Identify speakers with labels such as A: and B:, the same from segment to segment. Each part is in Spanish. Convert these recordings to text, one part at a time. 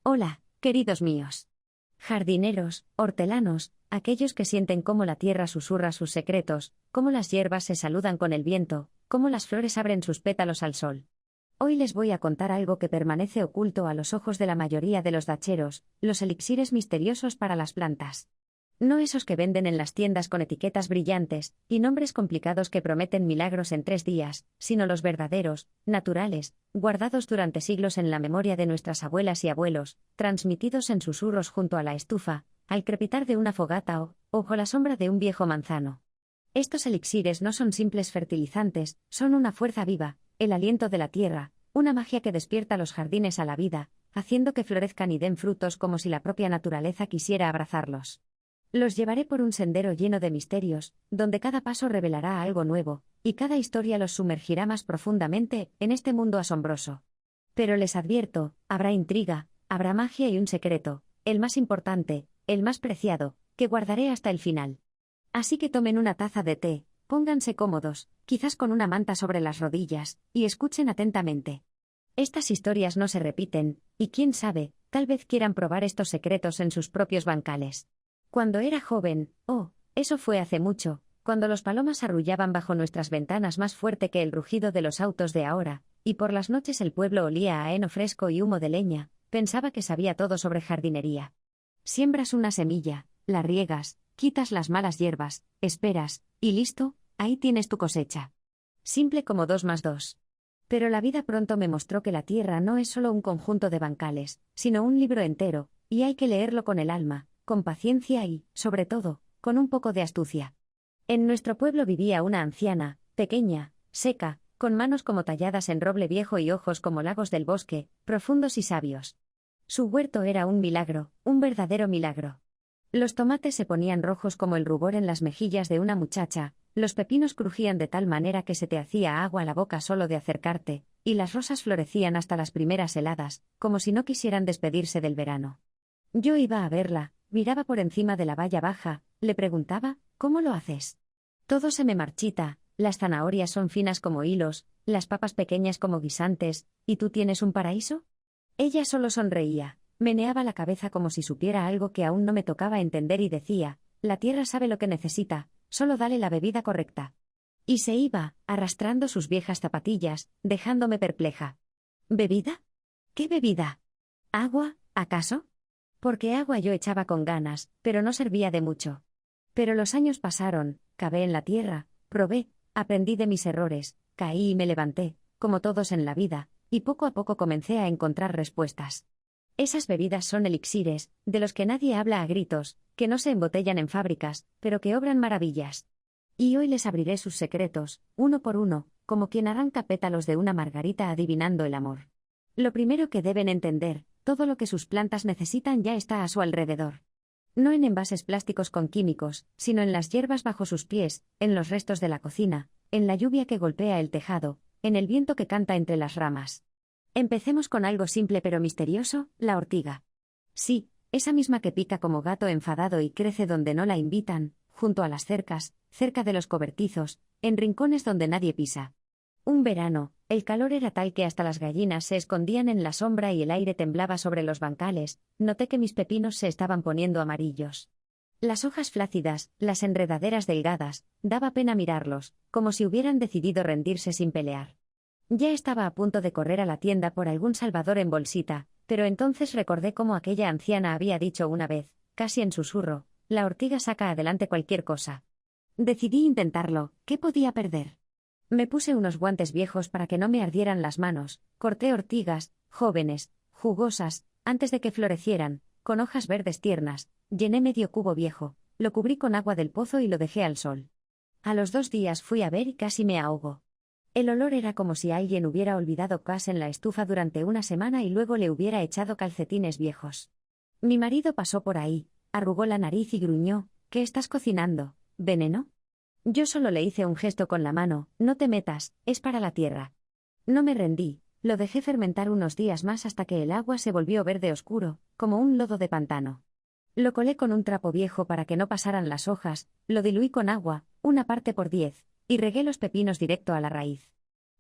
A: Hola, queridos míos. Jardineros, hortelanos, aquellos que sienten cómo la tierra susurra sus secretos, cómo las hierbas se saludan con el viento, cómo las flores abren sus pétalos al sol. Hoy les voy a contar algo que permanece oculto a los ojos de la mayoría de los dacheros, los elixires misteriosos para las plantas. No esos que venden en las tiendas con etiquetas brillantes y nombres complicados que prometen milagros en 3 días, sino los verdaderos, naturales, guardados durante siglos en la memoria de nuestras abuelas y abuelos, transmitidos en susurros junto a la estufa, al crepitar de una fogata o bajo la sombra de un viejo manzano. Estos elixires no son simples fertilizantes, son una fuerza viva, el aliento de la tierra, una magia que despierta los jardines a la vida, haciendo que florezcan y den frutos como si la propia naturaleza quisiera abrazarlos. Los llevaré por un sendero lleno de misterios, donde cada paso revelará algo nuevo, y cada historia los sumergirá más profundamente en este mundo asombroso. Pero les advierto, habrá intriga, habrá magia y un secreto, el más importante, el más preciado, que guardaré hasta el final. Así que tomen una taza de té, pónganse cómodos, quizás con una manta sobre las rodillas, y escuchen atentamente. Estas historias no se repiten, y quién sabe, tal vez quieran probar estos secretos en sus propios bancales. Cuando era joven, eso fue hace mucho, cuando los palomas arrullaban bajo nuestras ventanas más fuerte que el rugido de los autos de ahora, y por las noches el pueblo olía a heno fresco y humo de leña, pensaba que sabía todo sobre jardinería. Siembras una semilla, la riegas, quitas las malas hierbas, esperas, y listo, ahí tienes tu cosecha. Simple como 2 más 2. Pero la vida pronto me mostró que la tierra no es solo un conjunto de bancales, sino un libro entero, y hay que leerlo con el alma, con paciencia y, sobre todo, con un poco de astucia. En nuestro pueblo vivía una anciana, pequeña, seca, con manos como talladas en roble viejo y ojos como lagos del bosque, profundos y sabios. Su huerto era un milagro, un verdadero milagro. Los tomates se ponían rojos como el rubor en las mejillas de una muchacha, los pepinos crujían de tal manera que se te hacía agua a la boca solo de acercarte, y las rosas florecían hasta las primeras heladas, como si no quisieran despedirse del verano. Yo iba a verla, miraba por encima de la valla baja, le preguntaba, ¿cómo lo haces? Todo se me marchita, las zanahorias son finas como hilos, las papas pequeñas como guisantes, ¿y tú tienes un paraíso? Ella solo sonreía, meneaba la cabeza como si supiera algo que aún no me tocaba entender y decía, la tierra sabe lo que necesita, solo dale la bebida correcta. Y se iba, arrastrando sus viejas zapatillas, dejándome perpleja. ¿Bebida? ¿Qué bebida? ¿Agua, acaso? Porque agua yo echaba con ganas, pero no servía de mucho. Pero los años pasaron, cavé en la tierra, probé, aprendí de mis errores, caí y me levanté, como todos en la vida, y poco a poco comencé a encontrar respuestas. Esas bebidas son elixires, de los que nadie habla a gritos, que no se embotellan en fábricas, pero que obran maravillas. Y hoy les abriré sus secretos, uno por uno, como quien arranca pétalos de una margarita adivinando el amor. Lo primero que deben entender, todo lo que sus plantas necesitan ya está a su alrededor. No en envases plásticos con químicos, sino en las hierbas bajo sus pies, en los restos de la cocina, en la lluvia que golpea el tejado, en el viento que canta entre las ramas. Empecemos con algo simple pero misterioso, la ortiga. Sí, esa misma que pica como gato enfadado y crece donde no la invitan, junto a las cercas, cerca de los cobertizos, en rincones donde nadie pisa. Un verano, el calor era tal que hasta las gallinas se escondían en la sombra y el aire temblaba sobre los bancales, noté que mis pepinos se estaban poniendo amarillos. Las hojas flácidas, las enredaderas delgadas, daba pena mirarlos, como si hubieran decidido rendirse sin pelear. Ya estaba a punto de correr a la tienda por algún salvador en bolsita, pero entonces recordé cómo aquella anciana había dicho una vez, casi en susurro, la ortiga saca adelante cualquier cosa. Decidí intentarlo, ¿qué podía perder? Me puse unos guantes viejos para que no me ardieran las manos, corté ortigas, jóvenes, jugosas, antes de que florecieran, con hojas verdes tiernas, llené medio cubo viejo, lo cubrí con agua del pozo y lo dejé al sol. A los 2 días fui a ver y casi me ahogo. El olor era como si alguien hubiera olvidado gas en la estufa durante una semana y luego le hubiera echado calcetines viejos. Mi marido pasó por ahí, arrugó la nariz y gruñó, ¿qué estás cocinando? ¿Veneno? Yo solo le hice un gesto con la mano, no te metas, es para la tierra. No me rendí, lo dejé fermentar unos días más hasta que el agua se volvió verde oscuro, como un lodo de pantano. Lo colé con un trapo viejo para que no pasaran las hojas, lo diluí con agua, 1/10, y regué los pepinos directo a la raíz.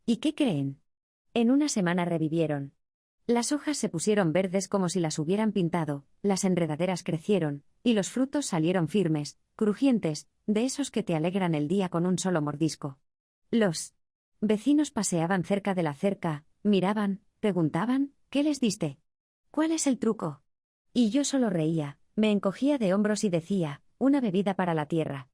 A: ¿Y qué creen? En una semana revivieron. Las hojas se pusieron verdes como si las hubieran pintado, las enredaderas crecieron, y los frutos salieron firmes, crujientes, de esos que te alegran el día con un solo mordisco. Los vecinos paseaban cerca de la cerca, miraban, preguntaban, ¿qué les diste? ¿Cuál es el truco? Y yo solo reía, me encogía de hombros y decía, una bebida para la tierra.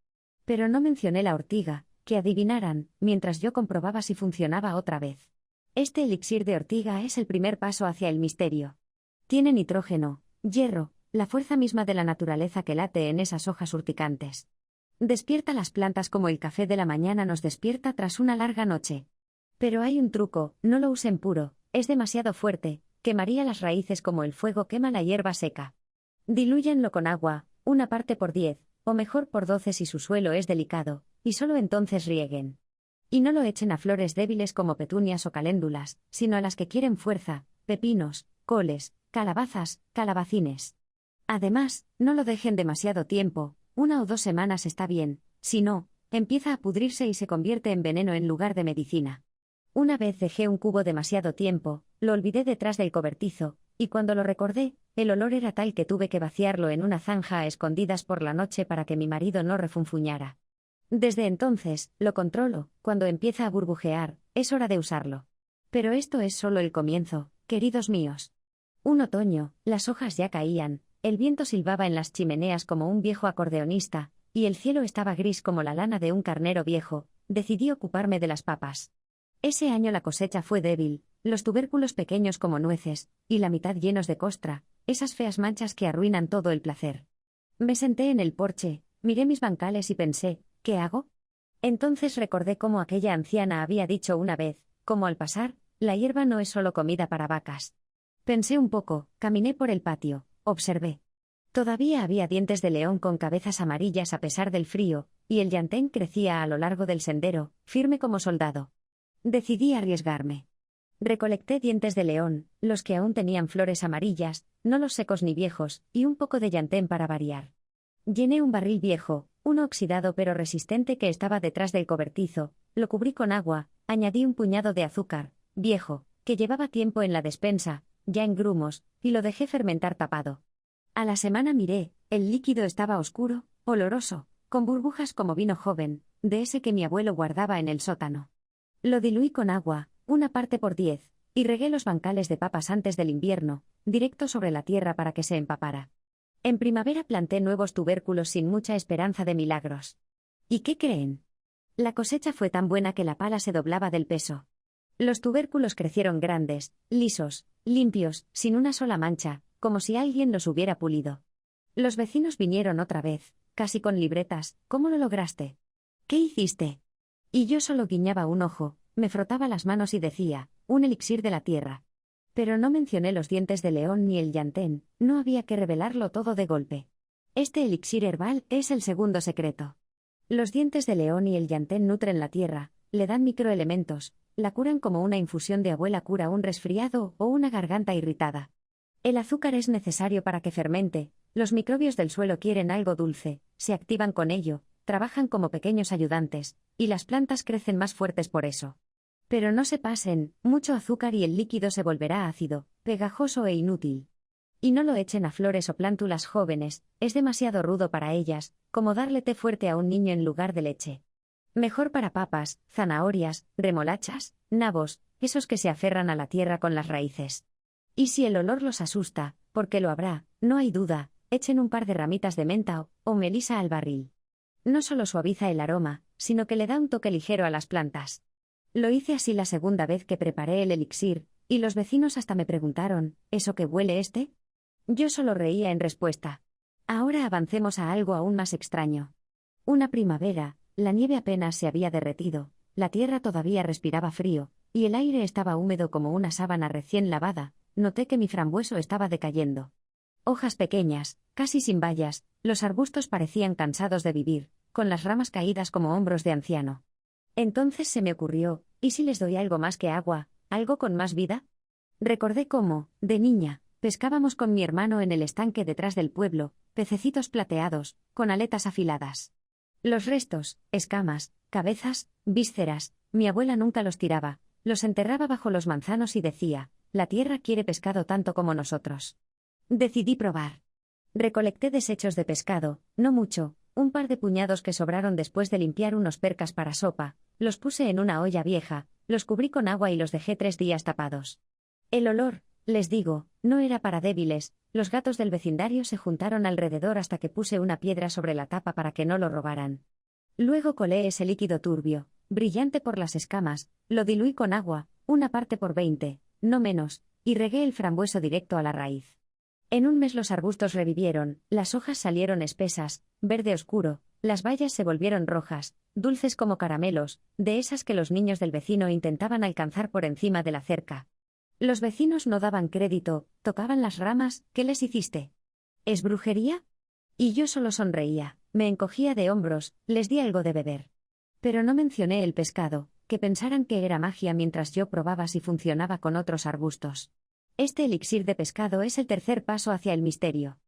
A: Pero no mencioné la ortiga, que adivinaran, mientras yo comprobaba si funcionaba otra vez. Este elixir de ortiga es el primer paso hacia el misterio. Tiene nitrógeno, hierro, la fuerza misma de la naturaleza que late en esas hojas urticantes. Despierta las plantas como el café de la mañana nos despierta tras una larga noche. Pero hay un truco, no lo usen puro, es demasiado fuerte, quemaría las raíces como el fuego quema la hierba seca. Dilúyenlo con agua, 1/10, o mejor por 12 si su suelo es delicado, y solo entonces rieguen. Y no lo echen a flores débiles como petunias o caléndulas, sino a las que quieren fuerza, pepinos, coles, calabazas, calabacines. Además, no lo dejen demasiado tiempo, 1 o 2 semanas está bien, si no, empieza a pudrirse y se convierte en veneno en lugar de medicina. Una vez dejé un cubo demasiado tiempo, lo olvidé detrás del cobertizo, y cuando lo recordé, el olor era tal que tuve que vaciarlo en una zanja a escondidas por la noche para que mi marido no refunfuñara. Desde entonces, lo controlo, cuando empieza a burbujear, es hora de usarlo. Pero esto es solo el comienzo, queridos míos. Un otoño, las hojas ya caían, el viento silbaba en las chimeneas como un viejo acordeonista, y el cielo estaba gris como la lana de un carnero viejo, decidí ocuparme de las papas. Ese año la cosecha fue débil, los tubérculos pequeños como nueces, y la mitad llenos de costra, esas feas manchas que arruinan todo el placer. Me senté en el porche, miré mis bancales y pensé, ¿qué hago? Entonces recordé cómo aquella anciana había dicho una vez, como al pasar, la hierba no es solo comida para vacas. Pensé un poco, caminé por el patio, observé. Todavía había dientes de león con cabezas amarillas a pesar del frío, y el llantén crecía a lo largo del sendero, firme como soldado. Decidí arriesgarme. Recolecté dientes de león, los que aún tenían flores amarillas, no los secos ni viejos, y un poco de llantén para variar. Llené un barril viejo, uno oxidado pero resistente que estaba detrás del cobertizo, lo cubrí con agua, añadí un puñado de azúcar, viejo, que llevaba tiempo en la despensa, ya en grumos, y lo dejé fermentar tapado. A la semana miré, el líquido estaba oscuro, oloroso, con burbujas como vino joven, de ese que mi abuelo guardaba en el sótano. Lo diluí con agua, 1/10, y regué los bancales de papas antes del invierno, directo sobre la tierra para que se empapara. En primavera planté nuevos tubérculos sin mucha esperanza de milagros. ¿Y qué creen? La cosecha fue tan buena que la pala se doblaba del peso. Los tubérculos crecieron grandes, lisos, limpios, sin una sola mancha, como si alguien los hubiera pulido. Los vecinos vinieron otra vez, casi con libretas, ¿cómo lo lograste? ¿Qué hiciste? Y yo solo guiñaba un ojo, me frotaba las manos y decía, un elixir de la tierra. Pero no mencioné los dientes de león ni el llantén, no había que revelarlo todo de golpe. Este elixir herbal es el segundo secreto. Los dientes de león y el llantén nutren la tierra, le dan microelementos, la curan como una infusión de abuela cura un resfriado o una garganta irritada. El azúcar es necesario para que fermente, los microbios del suelo quieren algo dulce, se activan con ello, trabajan como pequeños ayudantes, y las plantas crecen más fuertes por eso. Pero no se pasen, mucho azúcar y el líquido se volverá ácido, pegajoso e inútil. Y no lo echen a flores o plántulas jóvenes, es demasiado rudo para ellas, como darle té fuerte a un niño en lugar de leche. Mejor para papas, zanahorias, remolachas, nabos, esos que se aferran a la tierra con las raíces. Y si el olor los asusta, porque lo habrá, no hay duda, echen un par de ramitas de menta o melisa al barril. No solo suaviza el aroma, sino que le da un toque ligero a las plantas. Lo hice así la segunda vez que preparé el elixir, y los vecinos hasta me preguntaron, ¿eso que huele este? Yo solo reía en respuesta. Ahora avancemos a algo aún más extraño. Una primavera, la nieve apenas se había derretido, la tierra todavía respiraba frío, y el aire estaba húmedo como una sábana recién lavada, noté que mi frambueso estaba decayendo. Hojas pequeñas, casi sin bayas, los arbustos parecían cansados de vivir, con las ramas caídas como hombros de anciano. Entonces se me ocurrió, ¿y si les doy algo más que agua, algo con más vida? Recordé cómo, de niña, pescábamos con mi hermano en el estanque detrás del pueblo, pececitos plateados, con aletas afiladas. Los restos, escamas, cabezas, vísceras, mi abuela nunca los tiraba, los enterraba bajo los manzanos y decía, la tierra quiere pescado tanto como nosotros. Decidí probar. Recolecté desechos de pescado, no mucho, un par de puñados que sobraron después de limpiar unos percas para sopa, los puse en una olla vieja, los cubrí con agua y los dejé 3 días tapados. El olor, les digo, no era para débiles, los gatos del vecindario se juntaron alrededor hasta que puse una piedra sobre la tapa para que no lo robaran. Luego colé ese líquido turbio, brillante por las escamas, lo diluí con agua, una parte por 20, no menos, y regué el frambueso directo a la raíz. En un mes los arbustos revivieron, las hojas salieron espesas, verde oscuro, las bayas se volvieron rojas, dulces como caramelos, de esas que los niños del vecino intentaban alcanzar por encima de la cerca. Los vecinos no daban crédito, tocaban las ramas. ¿Qué les hiciste? ¿Es brujería? Y yo solo sonreía, me encogía de hombros, les di algo de beber. Pero no mencioné el pescado, que pensaran que era magia mientras yo probaba si funcionaba con otros arbustos. Este elixir de pescado es el tercer paso hacia el misterio.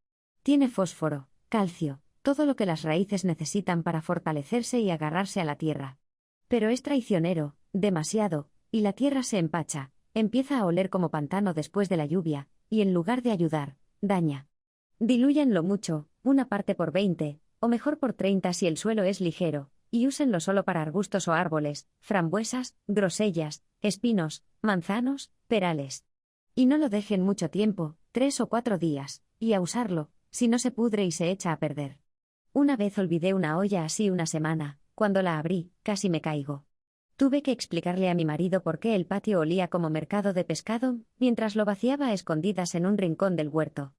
A: Tiene fósforo, calcio, todo lo que las raíces necesitan para fortalecerse y agarrarse a la tierra. Pero es traicionero, demasiado, y la tierra se empacha, empieza a oler como pantano después de la lluvia, y en lugar de ayudar, daña. Dilúyanlo mucho, una parte por 20, o mejor por 30 si el suelo es ligero, y úsenlo solo para arbustos o árboles, frambuesas, grosellas, espinos, manzanos, perales. Y no lo dejen mucho tiempo, 3 o 4 días, y a usarlo, si no se pudre y se echa a perder. Una vez olvidé una olla así una semana, cuando la abrí, casi me caigo. Tuve que explicarle a mi marido por qué el patio olía como mercado de pescado, mientras lo vaciaba a escondidas en un rincón del huerto.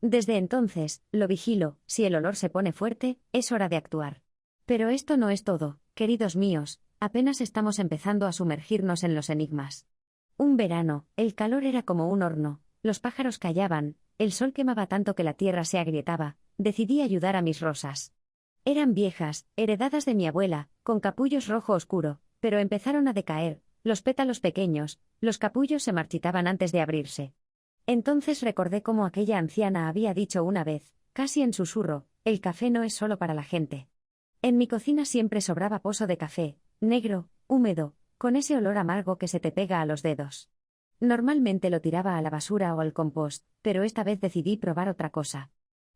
A: Desde entonces, lo vigilo, si el olor se pone fuerte, es hora de actuar. Pero esto no es todo, queridos míos, apenas estamos empezando a sumergirnos en los enigmas. Un verano, el calor era como un horno, los pájaros callaban, el sol quemaba tanto que la tierra se agrietaba, decidí ayudar a mis rosas. Eran viejas, heredadas de mi abuela, con capullos rojo oscuro, pero empezaron a decaer, los pétalos pequeños, los capullos se marchitaban antes de abrirse. Entonces recordé cómo aquella anciana había dicho una vez, casi en susurro, el café no es solo para la gente. En mi cocina siempre sobraba pozo de café, negro, húmedo, con ese olor amargo que se te pega a los dedos. Normalmente lo tiraba a la basura o al compost, pero esta vez decidí probar otra cosa.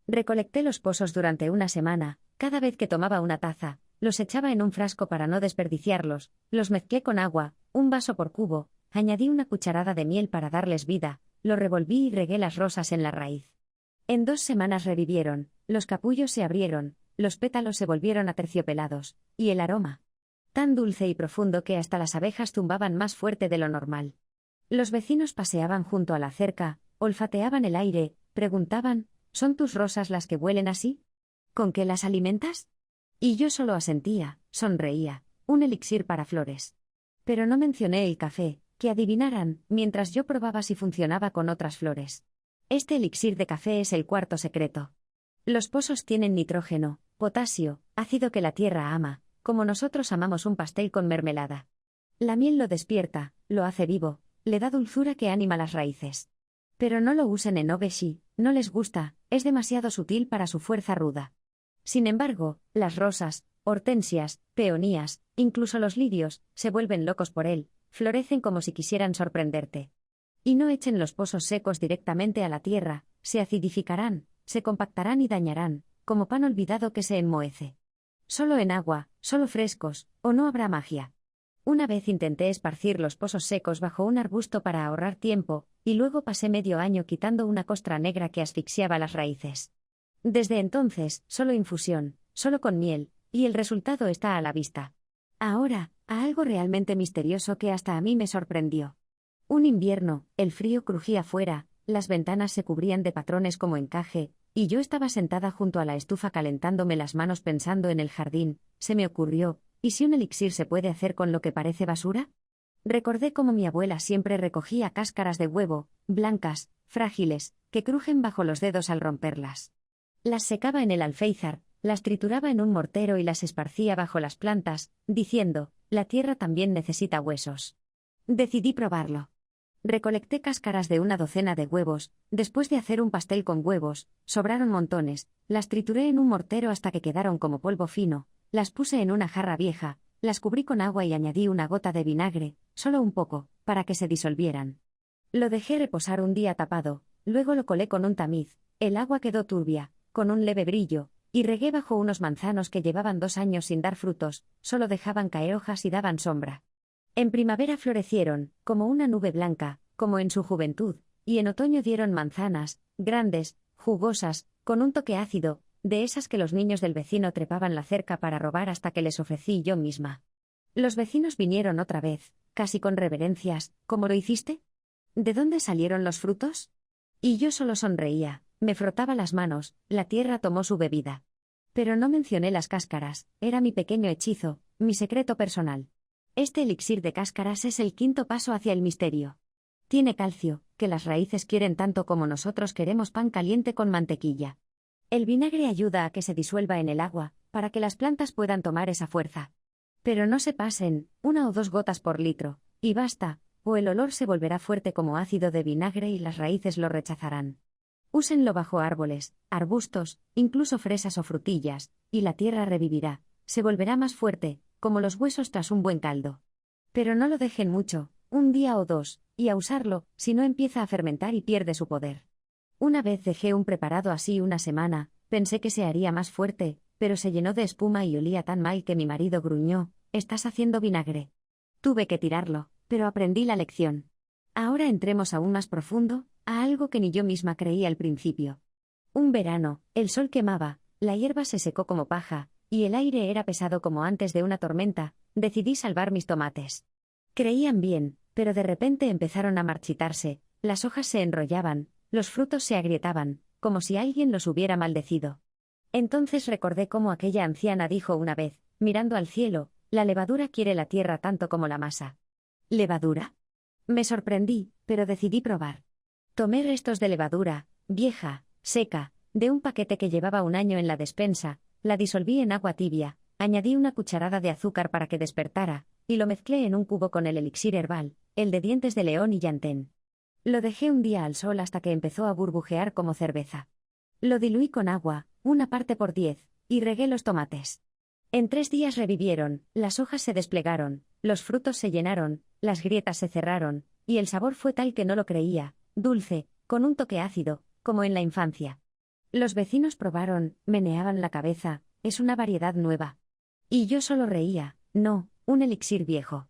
A: Recolecté los pozos durante una semana, cada vez que tomaba una taza, los echaba en un frasco para no desperdiciarlos, los mezclé con agua, un vaso por cubo, añadí una cucharada de miel para darles vida, lo revolví y regué las rosas en la raíz. En 2 semanas revivieron, los capullos se abrieron, los pétalos se volvieron aterciopelados, y el aroma, tan dulce y profundo que hasta las abejas zumbaban más fuerte de lo normal. Los vecinos paseaban junto a la cerca, olfateaban el aire, preguntaban, ¿son tus rosas las que huelen así? ¿Con qué las alimentas? Y yo solo asentía, sonreía, un elixir para flores. Pero no mencioné el café, que adivinaran, mientras yo probaba si funcionaba con otras flores. Este elixir de café es el cuarto secreto. Los pozos tienen nitrógeno, potasio, ácido que la tierra ama, como nosotros amamos un pastel con mermelada. La miel lo despierta, lo hace vivo, le da dulzura que anima las raíces. Pero no lo usen en ogeshi, no les gusta, es demasiado sutil para su fuerza ruda. Sin embargo, las rosas, hortensias, peonías, incluso los lirios, se vuelven locos por él, florecen como si quisieran sorprenderte. Y no echen los pozos secos directamente a la tierra, se acidificarán, se compactarán y dañarán, como pan olvidado que se enmohece. Solo en agua, solo frescos, o no habrá magia. Una vez intenté esparcir los pozos secos bajo un arbusto para ahorrar tiempo, y luego pasé medio año quitando una costra negra que asfixiaba las raíces. Desde entonces, solo infusión, solo con miel, y el resultado está a la vista. Ahora, a algo realmente misterioso que hasta a mí me sorprendió. Un invierno, el frío crujía fuera, las ventanas se cubrían de patrones como encaje, y yo estaba sentada junto a la estufa calentándome las manos pensando en el jardín. Se me ocurrió, ¿y si un elixir se puede hacer con lo que parece basura? Recordé cómo mi abuela siempre recogía cáscaras de huevo, blancas, frágiles, que crujen bajo los dedos al romperlas. Las secaba en el alféizar, las trituraba en un mortero y las esparcía bajo las plantas, diciendo, la tierra también necesita huesos. Decidí probarlo. Recolecté cáscaras de una docena de huevos, después de hacer un pastel con huevos, sobraron montones, las trituré en un mortero hasta que quedaron como polvo fino, las puse en una jarra vieja, las cubrí con agua y añadí una gota de vinagre, solo un poco, para que se disolvieran. Lo dejé reposar un día tapado, luego lo colé con un tamiz, el agua quedó turbia, con un leve brillo, y regué bajo unos manzanos que llevaban 2 años sin dar frutos, solo dejaban caer hojas y daban sombra. En primavera florecieron, como una nube blanca, como en su juventud, y en otoño dieron manzanas, grandes, jugosas, con un toque ácido, de esas que los niños del vecino trepaban la cerca para robar hasta que les ofrecí yo misma. Los vecinos vinieron otra vez, casi con reverencias, ¿cómo lo hiciste? ¿De dónde salieron los frutos? Y yo solo sonreía, me frotaba las manos, la tierra tomó su bebida. Pero no mencioné las cáscaras, era mi pequeño hechizo, mi secreto personal. Este elixir de cáscaras es el 5.º paso hacia el misterio. Tiene calcio, que las raíces quieren tanto como nosotros queremos pan caliente con mantequilla. El vinagre ayuda a que se disuelva en el agua, para que las plantas puedan tomar esa fuerza. Pero no se pasen, 1 o 2 gotas por litro, y basta, o el olor se volverá fuerte como ácido de vinagre y las raíces lo rechazarán. Úsenlo bajo árboles, arbustos, incluso fresas o frutillas, y la tierra revivirá, se volverá más fuerte, como los huesos tras un buen caldo. Pero no lo dejen mucho, 1 día o 2, y a usarlo, si no empieza a fermentar y pierde su poder. Una vez dejé un preparado así 1 semana, pensé que se haría más fuerte, pero se llenó de espuma y olía tan mal que mi marido gruñó, «¿Estás haciendo vinagre?». Tuve que tirarlo, pero aprendí la lección. Ahora entremos aún más profundo, a algo que ni yo misma creí al principio. Un verano, el sol quemaba, la hierba se secó como paja, y el aire era pesado como antes de una tormenta, decidí salvar mis tomates. Creían bien, pero de repente empezaron a marchitarse, las hojas se enrollaban, los frutos se agrietaban, como si alguien los hubiera maldecido. Entonces recordé cómo aquella anciana dijo una vez, mirando al cielo, la levadura quiere la tierra tanto como la masa. ¿Levadura? Me sorprendí, pero decidí probar. Tomé restos de levadura, vieja, seca, de un paquete que llevaba 1 año en la despensa, la disolví en agua tibia, añadí 1 cucharada de azúcar para que despertara, y lo mezclé en un cubo con el elixir herbal, el de dientes de león y llantén. Lo dejé un día al sol hasta que empezó a burbujear como cerveza. Lo diluí con agua, 1 parte por 10, y regué los tomates. En 3 días revivieron, las hojas se desplegaron, los frutos se llenaron, las grietas se cerraron, y el sabor fue tal que no lo creía, dulce, con un toque ácido, como en la infancia. Los vecinos probaron, meneaban la cabeza, es una variedad nueva. Y yo solo reía, no, un elixir viejo.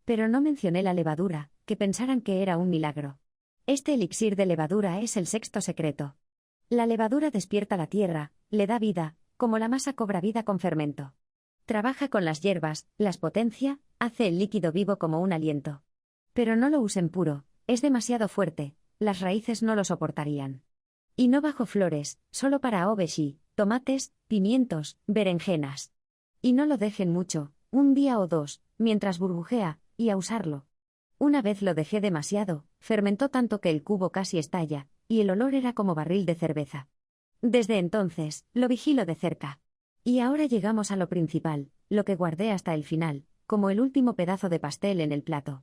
A: Pero no mencioné la levadura, que pensaran que era un milagro. Este elixir de levadura es el 6.º secreto. La levadura despierta la tierra, le da vida, como la masa cobra vida con fermento. Trabaja con las hierbas, las potencia, hace el líquido vivo como un aliento. Pero no lo usen puro, es demasiado fuerte, las raíces no lo soportarían. Y no bajo flores, solo para obeshi, tomates, pimientos, berenjenas. Y no lo dejen mucho, 1 día o 2, mientras burbujea, y a usarlo. Una vez lo dejé demasiado, fermentó tanto que el cubo casi estalla, y el olor era como barril de cerveza. Desde entonces, lo vigilo de cerca. Y ahora llegamos a lo principal, lo que guardé hasta el final, como el último pedazo de pastel en el plato.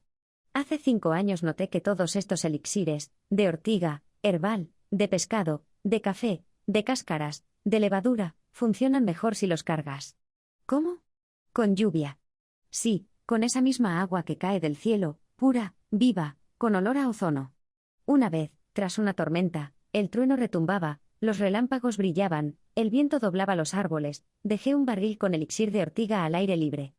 A: Hace 5 años noté que todos estos elixires, de ortiga, herbal, de pescado, de café, de cáscaras, de levadura, funcionan mejor si los cargas. ¿Cómo? Con lluvia. Sí, con esa misma agua que cae del cielo, pura, viva, con olor a ozono. Una vez, tras una tormenta, el trueno retumbaba, los relámpagos brillaban, el viento doblaba los árboles, dejé un barril con elixir de ortiga al aire libre.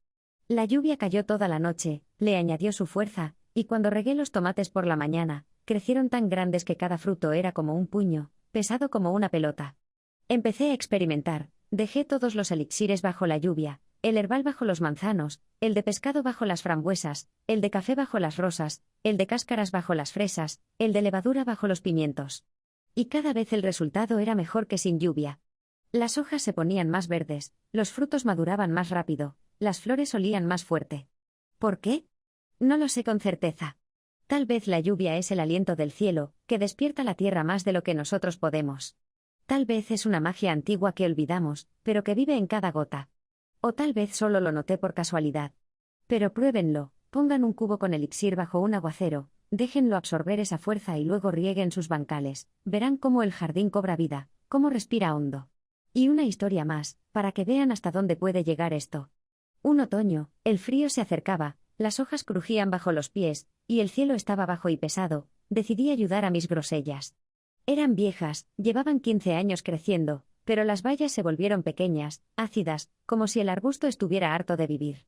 A: La lluvia cayó toda la noche, le añadió su fuerza, y cuando regué los tomates por la mañana, crecieron tan grandes que cada fruto era como un puño, pesado como una pelota. Empecé a experimentar, dejé todos los elixires bajo la lluvia, el herbal bajo los manzanos, el de pescado bajo las frambuesas, el de café bajo las rosas, el de cáscaras bajo las fresas, el de levadura bajo los pimientos. Y cada vez el resultado era mejor que sin lluvia. Las hojas se ponían más verdes, los frutos maduraban más rápido, las flores olían más fuerte. ¿Por qué? No lo sé con certeza. Tal vez la lluvia es el aliento del cielo, que despierta la tierra más de lo que nosotros podemos. Tal vez es una magia antigua que olvidamos, pero que vive en cada gota. O tal vez solo lo noté por casualidad. Pero pruébenlo, pongan un cubo con elixir bajo un aguacero, déjenlo absorber esa fuerza y luego rieguen sus bancales, verán cómo el jardín cobra vida, cómo respira hondo. Y una historia más, para que vean hasta dónde puede llegar esto. Un otoño, el frío se acercaba, las hojas crujían bajo los pies, y el cielo estaba bajo y pesado, decidí ayudar a mis grosellas. Eran viejas, llevaban 15 años creciendo, pero las bayas se volvieron pequeñas, ácidas, como si el arbusto estuviera harto de vivir.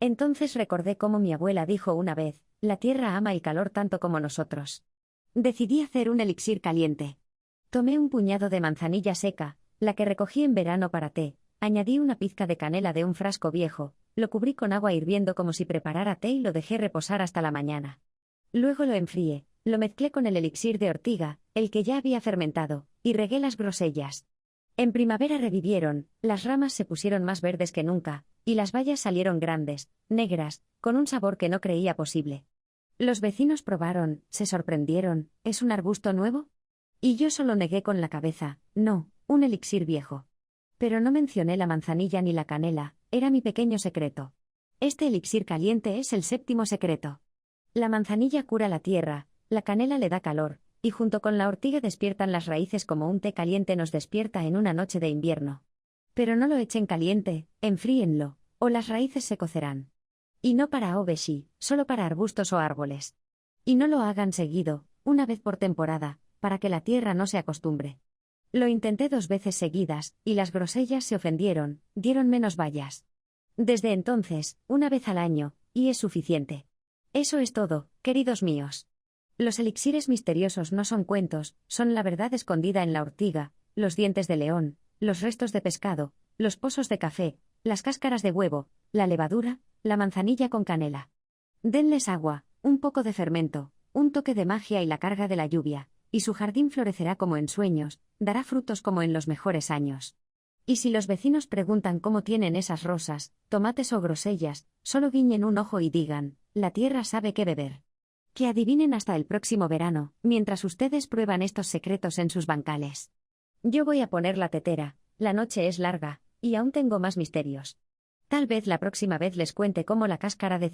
A: Entonces recordé cómo mi abuela dijo una vez: la tierra ama el calor tanto como nosotros. Decidí hacer un elixir caliente. Tomé un puñado de manzanilla seca, la que recogí en verano para té, añadí una pizca de canela de un frasco viejo, lo cubrí con agua hirviendo como si preparara té y lo dejé reposar hasta la mañana. Luego lo enfrié, lo mezclé con el elixir de ortiga, el que ya había fermentado, y regué las grosellas. En primavera revivieron, las ramas se pusieron más verdes que nunca, y las bayas salieron grandes, negras, con un sabor que no creía posible. Los vecinos probaron, se sorprendieron: ¿es un arbusto nuevo? Y yo solo negué con la cabeza: no, un elixir viejo. Pero no mencioné la manzanilla ni la canela, era mi pequeño secreto. Este elixir caliente es el 7º secreto. La manzanilla cura la tierra, la canela le da calor, y junto con la ortiga despiertan las raíces como un té caliente nos despierta en una noche de invierno. Pero no lo echen caliente, enfríenlo, o las raíces se cocerán. Y no para obeshi, solo para arbustos o árboles. Y no lo hagan seguido, una vez por temporada, para que la tierra no se acostumbre. Lo intenté 2 veces seguidas, y las grosellas se ofendieron, dieron menos bayas. Desde entonces, una vez al año, y es suficiente. Eso es todo, queridos míos. Los elixires misteriosos no son cuentos, son la verdad escondida en la ortiga, los dientes de león, los restos de pescado, los pozos de café, las cáscaras de huevo, la levadura, la manzanilla con canela. Denles agua, un poco de fermento, un toque de magia y la carga de la lluvia, y su jardín florecerá como en sueños, dará frutos como en los mejores años. Y si los vecinos preguntan cómo tienen esas rosas, tomates o grosellas, solo guiñen un ojo y digan: la tierra sabe qué beber. Que adivinen hasta el próximo verano, mientras ustedes prueban estos secretos en sus bancales. Yo voy a poner la tetera, la noche es larga, y aún tengo más misterios. Tal vez la próxima vez les cuente cómo la cáscara de